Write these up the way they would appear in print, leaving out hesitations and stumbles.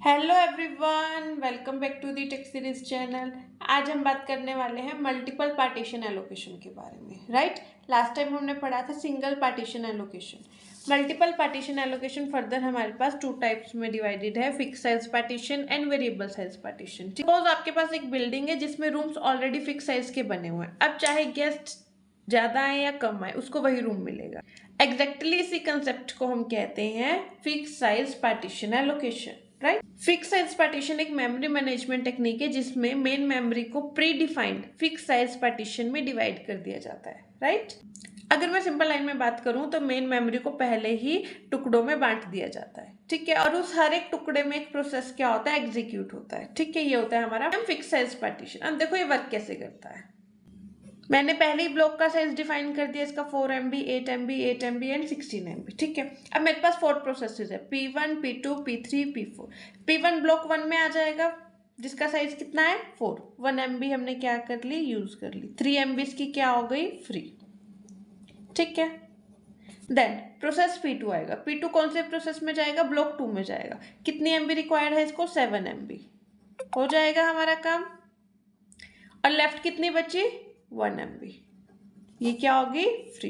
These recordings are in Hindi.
Hello everyone, welcome back to the tech series channel. आज हम बात करने वाले हैं मल्टीपल पार्टीशन एलोकेशन के बारे में। राइट, लास्ट टाइम हमने पढ़ा था single partition allocation. Multiple partition allocation further हमारे पास टू टाइप्स में डिवाइडेड है, fix size partition and variable size partition. Suppose आपके पास एक बिल्डिंग है जिसमें रूम्स ऑलरेडी फिक्स साइज के बने हुए हैं। अब चाहे गेस्ट ज्यादा आए या कम आए, उसको वही रूम मिलेगा। एग्जैक्टली इसी कंसेप्ट को हम कहते हैं fix size partition allocation. Right, fix size partition एक मेमोरी मैनेजमेंट टेक्निक है जिसमें मेन मेमोरी को pre defined fix size partition में डिवाइड कर दिया जाता है। राइट, अगर मैं सिंपल लाइन में बात करूं तो मेन मेमोरी को पहले ही टुकड़ों में बांट दिया जाता है। ठीक है, और उस हर एक टुकड़े में एक प्रोसेस क्या होता है, एग्जीक्यूट होता है। ठीक है, ये होता है हमारा फिक्स साइज पार्टीशन। अब देखो ये वर्क कैसे करता है। मैंने पहले ही ब्लॉक का साइज डिफाइन कर दिया, इसका 4 MB, 8 MB, 8 MB and 16 MB। ठीक है, अब मेरे पास 4 प्रोसेसेस है, P1, P2, P3, P4। P1 block 1 में आ जाएगा जिसका साइज कितना है 4। 1 MB हमने क्या कर ली, यूज कर ली। 3 MB इसकी क्या हो गई, फ्री। ठीक है, देन प्रोसेस P2 आएगा। P2 कौन से प्रोसेस में जाएगा, ब्लॉक 2 में जाएगा। कितनी MB रिक्वायर्ड है इसको, 7 MB। हो जाएगा हमारा काम। और लेफ्ट कितनी बची, 1 MB। ये क्या होगी, फ्री।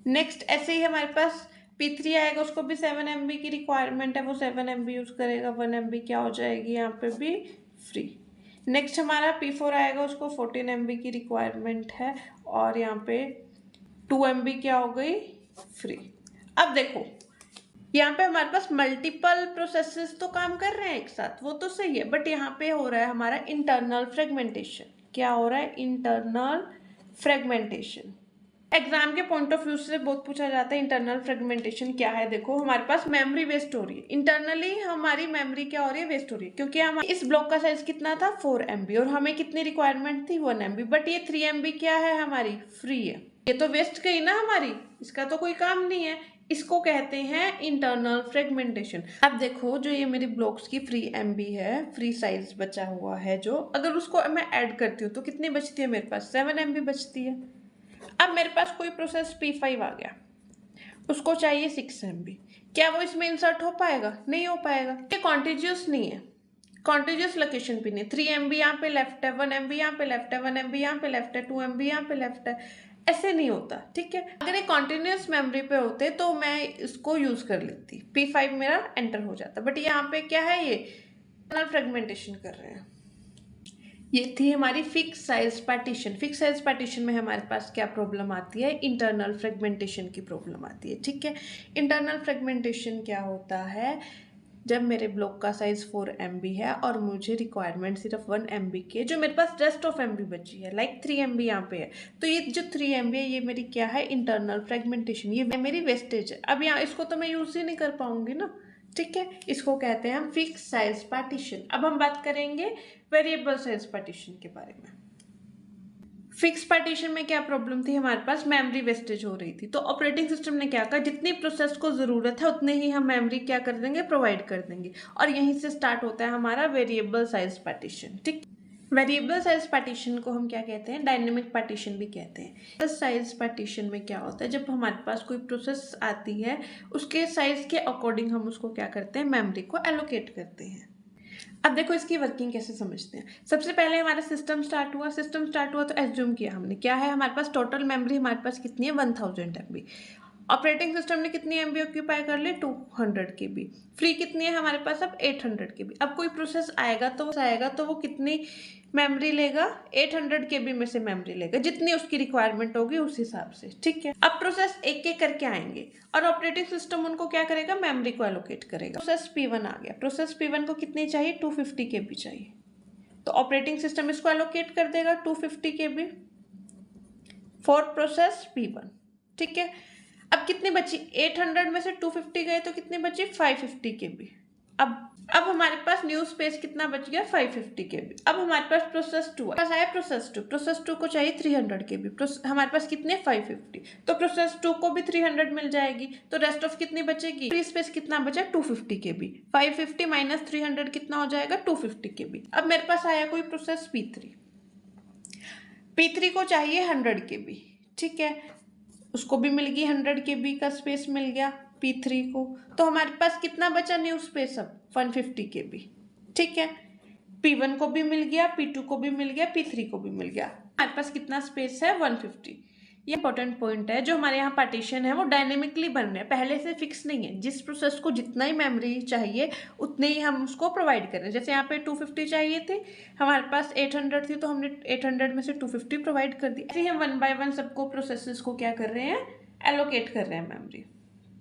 नेक्स्ट ऐसे ही हमारे पास P3 आएगा, उसको भी 7 MB की रिक्वायरमेंट है, वो 7 MB यूज करेगा। 1 MB क्या हो जाएगी यहाँ पे भी, फ्री। नेक्स्ट हमारा P4 आएगा, उसको 14 MB की रिक्वायरमेंट है और यहाँ पे 2 MB क्या हो गई, फ्री। अब देखो यहाँ पे हमारे पास मल्टीपल प्रोसेसेस तो काम कर रहे हैं एक साथ, वो तो सही है, बट यहाँ पे हो रहा है हमारा इंटरनल फ्रेगमेंटेशन। क्या हो रहा है, इंटरनल फ्रेगमेंटेशन। एग्जाम के पॉइंट ऑफ व्यू से बहुत पूछा जाता है इंटरनल फ्रेगमेंटेशन क्या है। देखो हमारे पास मेमोरी वेस्ट हो रही है, इंटरनली हमारी मेमोरी क्या हो रही है, वेस्ट हो रही है, क्योंकि हम इस ब्लॉक का साइज कितना था 4 MB और हमें कितनी रिक्वायरमेंट थी 1 MB, बट ये 3 MB क्या है हमारी, फ्री है। ये तो वेस्ट गई ना हमारी, इसका तो कोई काम नहीं है। इसको कहते हैं इंटरनल फ्रेगमेंटेशन। अब देखो जो ये मेरी ब्लॉक्स की फ्री MB है, फ्री साइज बचा हुआ है जो, अगर उसको मैं ऐड करती हूँ तो कितनी बचती है मेरे पास, 7 MB बचती है। अब मेरे पास कोई प्रोसेस P5 आ गया, उसको चाहिए 6 MB। क्या वो इसमें इंसर्ट हो पाएगा, नहीं हो पाएगा। ये कॉन्टिजियस नहीं है, कॉन्टिजियस लोकेशन पे नहीं। 3 MB यहाँ पे लेफ्ट है, 1 MB यहाँ पे लेफ्ट है, 1 MB यहाँ पे लेफ्ट है, 2 MB यहाँ पे लेफ्ट है, ऐसे नहीं होता। ठीक है, अगर ये कॉन्टिन्यूस मेमोरी पे होते तो मैं इसको यूज कर लेती, P5 मेरा एंटर हो जाता, बट यहाँ पे क्या है, ये फ्रेगमेंटेशन कर रहे हैं। ये थी हमारी fix size partition. Fix size partition में हमारे पास क्या प्रॉब्लम आती है, इंटरनल फ्रेगमेंटेशन की प्रॉब्लम आती है। ठीक है, इंटरनल फ्रेगमेंटेशन क्या होता है, जब मेरे ब्लॉक का साइज 4 MB है और मुझे रिक्वायरमेंट सिर्फ 1 MB की है, जो मेरे पास रेस्ट ऑफ MB बची है, लाइक 3 MB यहाँ पे है, तो ये जो 3 MB है ये मेरी क्या है, इंटरनल फ्रेगमेंटेशन, ये मेरी वेस्टेज है। अब यहाँ इसको तो मैं यूज ही नहीं कर पाऊंगी ना। ठीक है, इसको कहते हैं हम फिक्स साइज पार्टीशन। अब हम बात करेंगे वेरिएबल साइज पार्टीशन के बारे में। फिक्स पार्टीशन में क्या प्रॉब्लम थी, हमारे पास मेमोरी वेस्टेज हो रही थी, तो ऑपरेटिंग सिस्टम ने क्या कहा, जितनी प्रोसेस को जरूरत है उतने ही हम मेमोरी क्या कर देंगे, प्रोवाइड कर देंगे। और यहीं से स्टार्ट होता है हमारा वेरिएबल साइज पार्टीशन। ठीक, वेरिएबल साइज पार्टीशन को हम क्या कहते हैं, डायनेमिक पार्टीशन भी कहते हैं। साइज पार्टीशन में क्या होता है, जब हमारे पास कोई प्रोसेस आती है उसके साइज के अकॉर्डिंग हम उसको क्या करते हैं, मेमोरी को एलोकेट करते हैं। अब देखो इसकी वर्किंग कैसे समझते हैं। सबसे पहले हमारा सिस्टम स्टार्ट हुआ, तो एज्यूम किया हमने क्या है, हमारे पास टोटल मेमोरी हमारे पास कितनी है, 1000 MB। ऑपरेटिंग सिस्टम ने कितनी MB ऑक्यूपाई कर ली, 200 KB। फ्री कितनी है हमारे पास अब, 800 KB। अब कोई प्रोसेस आएगा तो वो कितनी मेमोरी लेगा, 800 KB में से मेमोरी लेगा, जितनी उसकी रिक्वायरमेंट होगी उस हिसाब से। ठीक है, अब प्रोसेस एक एक करके आएंगे और ऑपरेटिंग सिस्टम उनको क्या करेगा, मेमोरी को एलोकेट करेगा। प्रोसेस P1 आ गया, प्रोसेस P1 को कितनी चाहिए, 250 KB चाहिए, तो ऑपरेटिंग सिस्टम इसको एलोकेट कर देगा 250 KB फॉर प्रोसेस P1। ठीक है, अब कितनी बची, 800 में से 250 गए तो कितनी बची, 550 KB। अब हमारे पास न्यू स्पेस कितना बच गया, 550 KB। अब हमारे पास प्रोसेस 2 आया, प्रोसेस 2 को चाहिए 300 KB, हमारे पास कितने 550, तो प्रोसेस 2 को भी 300 मिल जाएगी, तो रेस्ट ऑफ कितनी बचेगी, फ्री स्पेस कितना बचा, 250 KB। 550 माइनस 300 कितना हो जाएगा, 250 KB। अब मेरे पास आया कोई प्रोसेस P3 को चाहिए 100 KB। ठीक है, उसको भी मिल गई 100 KB का स्पेस मिल गया। P3 को, तो हमारे पास कितना बचा न्यू स्पेस अब 150 KB। ठीक है, P1 को भी मिल गया, P2 को भी मिल गया, P3 को भी मिल गया। हमारे पास कितना स्पेस है 150। ये इंपॉर्टेंट पॉइंट है, जो हमारे यहाँ पार्टीशन है वो डायनेमिकली बन रहे हैं, पहले से फिक्स नहीं है। जिस प्रोसेस को जितना ही मेमोरी चाहिए उतने ही हम उसको प्रोवाइड कर रहे हैं। जैसे यहाँ पे 250 चाहिए थे, हमारे पास 800 थी, तो हमने 800 में से 250 प्रोवाइड कर दी। ऐसे ही हम 1 बाय 1 सबको प्रोसेसेस को क्या कर रहे हैं, एलोकेट कर रहे हैं मेमोरी।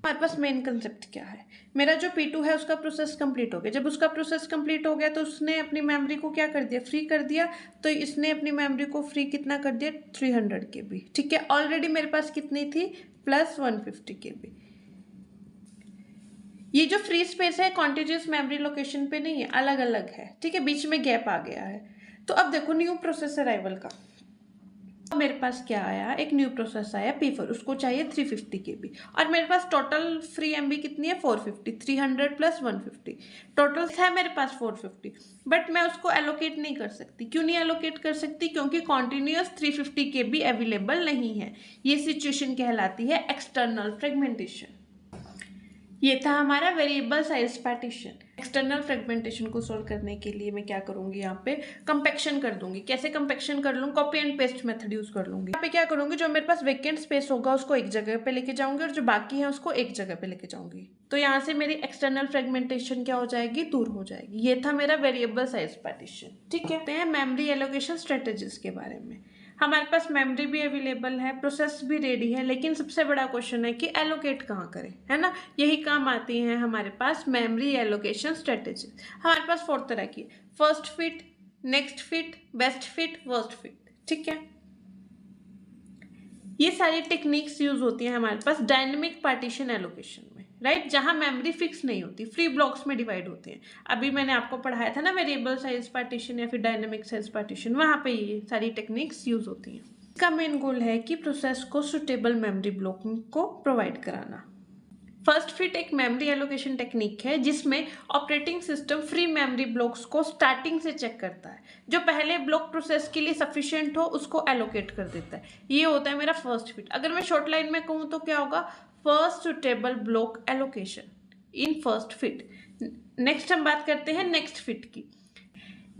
हमारे पास मेन कंसेप्ट क्या है, मेरा जो P2 है उसका प्रोसेस कंप्लीट हो गया। जब उसका प्रोसेस कंप्लीट हो गया तो उसने अपनी मेमोरी को क्या कर दिया, फ्री कर दिया। तो इसने अपनी मेमोरी को फ्री कितना कर दिया, 300 KB। ठीक है, ऑलरेडी मेरे पास कितनी थी, प्लस 150 KB। ये जो फ्री स्पेस है कॉन्टिन्यूस मेमोरी लोकेशन पे नहीं है, अलग अलग है। ठीक है, बीच में गैप आ गया है। तो अब देखो न्यू प्रोसेस अराइवल का, मेरे पास क्या आया, एक न्यू प्रोसेस आया P4, उसको चाहिए 350 KB। और मेरे पास टोटल फ्री MB कितनी है, 450, 300 प्लस 150, टोटल है मेरे पास 450। बट मैं उसको एलोकेट नहीं कर सकती। क्यों नहीं एलोकेट कर सकती, क्योंकि कॉन्टिन्यूस 350 KB अवेलेबल नहीं है। ये सिचुएशन कहलाती है एक्सटर्नल फ्रेगमेंटेशन। ये था हमारा variable size partition. External fragmentation को सोल्व करने के लिए मैं क्या करूंगी, यहाँ पे कंपैक्शन कर दूंगी। कैसे कंपैक्शन कर लूँ, copy and paste method use कर लूंगी। यहाँ पे क्या करूंगी, जो मेरे पास वेकेंट स्पेस होगा उसको एक जगह पे लेके जाऊंगी और जो बाकी है उसको एक जगह पे लेके जाऊंगी। तो यहाँ से मेरी एक्सटर्नल फ्रेगमेंटेशन क्या हो जाएगी, दूर हो जाएगी। ये था मेरा वेरिएबल साइज पार्टीशन। ठीक है, मेमोरी एलोकेशन स्ट्रेटेजीज के बारे में। हमारे पास मेमोरी भी अवेलेबल है, प्रोसेस भी रेडी है, लेकिन सबसे बड़ा क्वेश्चन है कि एलोकेट कहाँ करें, है ना। यही काम आती हैं हमारे पास मेमोरी एलोकेशन स्ट्रेटेजी। हमारे पास 4 तरह की, first fit, next fit, best fit, worst fit. ठीक है, ये सारी टेक्निक्स यूज होती हैं हमारे पास डायनेमिक पार्टीशन एलोकेशन में, राइट। जहां मेमोरी फिक्स नहीं होती, फ्री ब्लॉक्स में डिवाइड होते हैं। अभी मैंने आपको पढ़ाया था ना वेरिएबल साइज पार्टीशन या फिर डायनेमिक साइज पार्टीशन, वहां पे ये सारी टेक्निक्स यूज होती हैं। इसका मेन गोल है कि प्रोसेस को सुटेबल मेमोरी ब्लॉक को प्रोवाइड कराना। फर्स्ट फिट एक मेमोरी एलोकेशन टेक्निक है जिसमें operating system free memory blocks को स्टार्टिंग से चेक करता है। जो पहले ब्लॉक प्रोसेस के लिए सफिशिएंट हो उसको एलोकेट कर देता है। ये होता है मेरा फर्स्ट फिट। अगर मैं शॉर्ट लाइन में कहूँ तो क्या होगा, first suitable block allocation in first fit. Next हम बात करते हैं नेक्स्ट फिट की।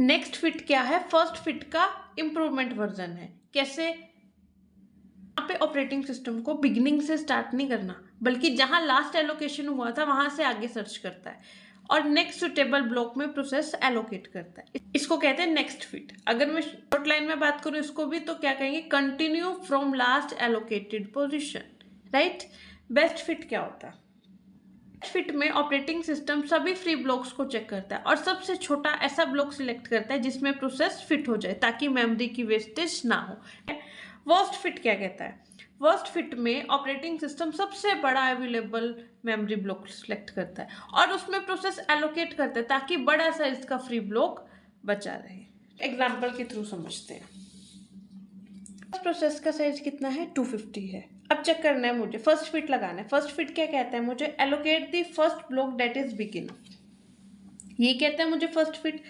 नेक्स्ट फिट क्या है, फर्स्ट फिट का इम्प्रूवमेंट वर्जन है। कैसे, यहाँ पे ऑपरेटिंग सिस्टम को बिगिनिंग से स्टार्ट नहीं करना, बल्कि जहां लास्ट एलोकेशन हुआ था वहां से आगे सर्च करता है और नेक्स्ट सुटेबल ब्लॉक में प्रोसेस एलोकेट करता है। इसको कहते हैं नेक्स्ट फिट। अगर मैं शॉर्ट लाइन में बात करूं इसको भी, तो क्या कहेंगे, continue from last allocated position, right. Best fit क्या होता है, फिट में ऑपरेटिंग सिस्टम सभी फ्री ब्लॉक्स को चेक करता है और सबसे छोटा ऐसा ब्लॉक सिलेक्ट करता है जिसमें प्रोसेस फिट हो जाए, ताकि मेमोरी की वेस्टेज ना हो। वर्स्ट फिट क्या कहता है, वर्स्ट फिट में ऑपरेटिंग सिस्टम सबसे बड़ा अवेलेबल मेमोरी ब्लॉक सिलेक्ट करता है और उसमें प्रोसेस एलोकेट करता है ताकि बड़ा साइज का फ्री ब्लॉक बचा रहे। एग्जाम्पल के थ्रू समझते हैं। प्रोसेस का साइज कितना है, 250 है। अब चेक करना है मुझे, फर्स्ट फिट लगाना है। फर्स्ट फिट क्या कहता है, मुझे allocate the first block that is big enough. ये कहता है मुझे first fit.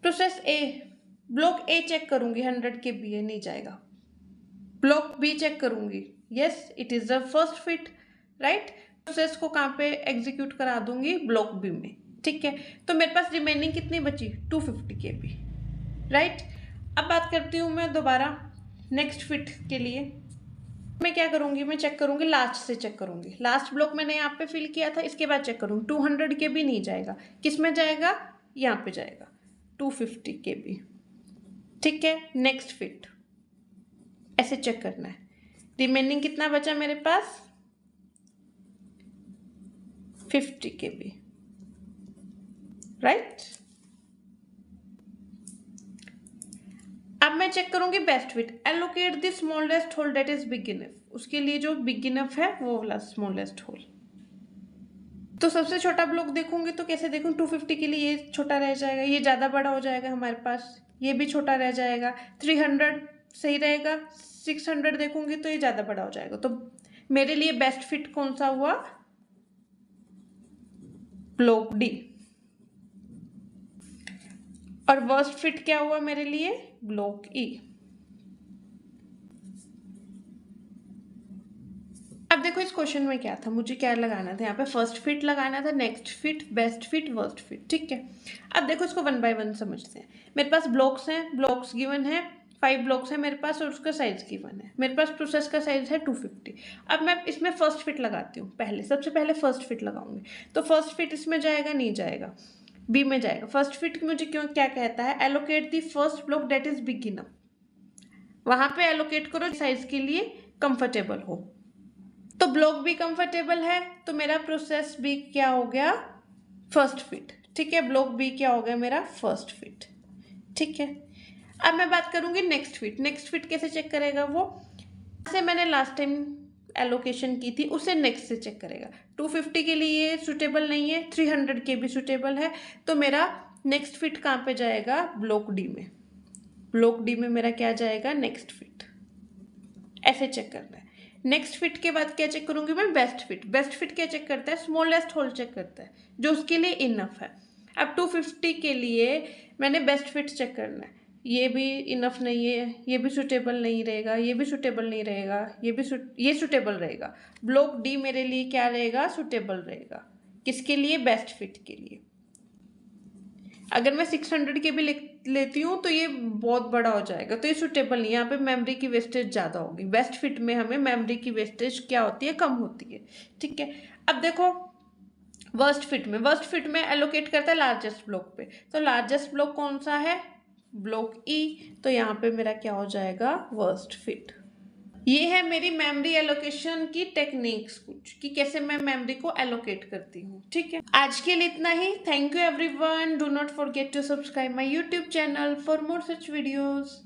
Process A, block A check करूंगी 100 KB है, नहीं जाएगा। ब्लॉक बी चेक करूंगी, yes it is the first fit, right. Process को कहाँ पे एग्जीक्यूट करा दूंगी, ब्लॉक बी में। ठीक है, तो मेरे पास रिमेनिंग कितनी बची, 250 KB, राइट। अब बात करती हूँ मैं दोबारा नेक्स्ट फिट के लिए। मैं क्या करूंगी, मैं चेक करूंगी, लास्ट से चेक करूंगी। लास्ट ब्लॉक मैंने यहाँ पे फिल किया था, इसके बाद चेक करूंगी। 200 KB नहीं जाएगा, किस में जाएगा, यहाँ पे जाएगा, 250 KB। ठीक है, नेक्स्ट फिट ऐसे चेक करना है। रिमेनिंग कितना बचा मेरे पास, 50 KB, राइट। अब मैं चेक करूंगी best fit. Allocate the smallest hole that is big enough. उसके लिए जो बिग इनफ है वो वाला स्मॉलेस्ट होल। तो सबसे छोटा ब्लॉक देखूंगी तो कैसे देखूं, 250 के लिए ये छोटा रह जाएगा, ये ज़्यादा बड़ा हो जाएगा हमारे पास, ये भी छोटा रह जाएगा। 300 सही रहेगा, 600 देखूंगी तो ये ज़्यादा बड़ा हो जाएगा। तो मेरे लिए बेस्ट फिट कौन सा हुआ, ब्लॉक डी। और वर्स्ट फिट क्या हुआ मेरे लिए, ब्लॉक ई। अब देखो इस क्वेश्चन में क्या था, मुझे क्या लगाना था, यहाँ पे फर्स्ट फिट लगाना था, next fit, best fit, worst fit, ठीक है। अब देखो इसको 1 बाय 1 समझते हैं। मेरे पास ब्लॉक्स हैं, ब्लॉक्स गिवन है, 5 ब्लॉक्स है मेरे पास और उसका साइज गिवन है। मेरे पास प्रोसेस का साइज है 250। अब मैं इसमें फर्स्ट फिट लगाती हूँ, सबसे पहले फर्स्ट फिट लगाऊंगी। तो फर्स्ट फिट इसमें जाएगा, नहीं जाएगा, बी में जाएगा। फर्स्ट फिट मुझे क्यों क्या कहता है, allocate the first block that is big enough, वहां पे एलोकेट करो साइज के लिए कंफर्टेबल हो। तो ब्लॉक भी कंफर्टेबल है, तो मेरा प्रोसेस भी क्या हो गया, फर्स्ट फिट, ठीक है। ब्लॉक भी क्या हो गया मेरा, फर्स्ट फिट, ठीक है। अब मैं बात करूंगी नेक्स्ट फिट। नेक्स्ट फिट कैसे चेक करेगा वो, जैसे मैंने लास्ट टाइम एलोकेशन की थी उसे नेक्स्ट से चेक करेगा। 250 के लिए सूटेबल नहीं है, 300 के भी सूटेबल है, तो मेरा नेक्स्ट फिट कहाँ पे जाएगा, ब्लॉक डी में। ब्लॉक डी में मेरा क्या जाएगा, नेक्स्ट फिट। ऐसे चेक करना है। नेक्स्ट फिट के बाद क्या चेक करूंगी मैं, बेस्ट फिट। बेस्ट फिट क्या चेक करता है, स्मॉलेस्ट होल चेक करता है, जो उसके लिए इनफ है। अब 250 के लिए मैंने बेस्ट फिट चेक करना है, ये भी इनफ नहीं है, ये भी सूटेबल नहीं रहेगा, ये भी सूटेबल नहीं रहेगा, ये सूटेबल रहेगा। ब्लॉक डी मेरे लिए क्या रहेगा, सूटेबल रहेगा। किसके लिए, बेस्ट फिट के लिए। अगर मैं 600 के भी लेती हूँ तो ये बहुत बड़ा हो जाएगा, तो ये सूटेबल नहीं है, यहाँ पे मेमोरी की वेस्टेज ज़्यादा होगी। बेस्ट फिट में हमें मेमोरी की वेस्टेज क्या होती है, कम होती है, ठीक है। अब देखो वर्स्ट फिट में एलोकेट करता है लार्जेस्ट ब्लॉक पे, तो लार्जेस्ट ब्लॉक कौन सा है, ब्लॉक ई, तो यहाँ पे मेरा क्या हो जाएगा, वर्स्ट फिट। ये है मेरी मेमोरी एलोकेशन की टेक्निक्स कुछ, कि कैसे मैं मेमोरी को एलोकेट करती हूँ, ठीक है। आज के लिए इतना ही। Thank you everyone. Do not forget to subscribe my YouTube channel for more such videos.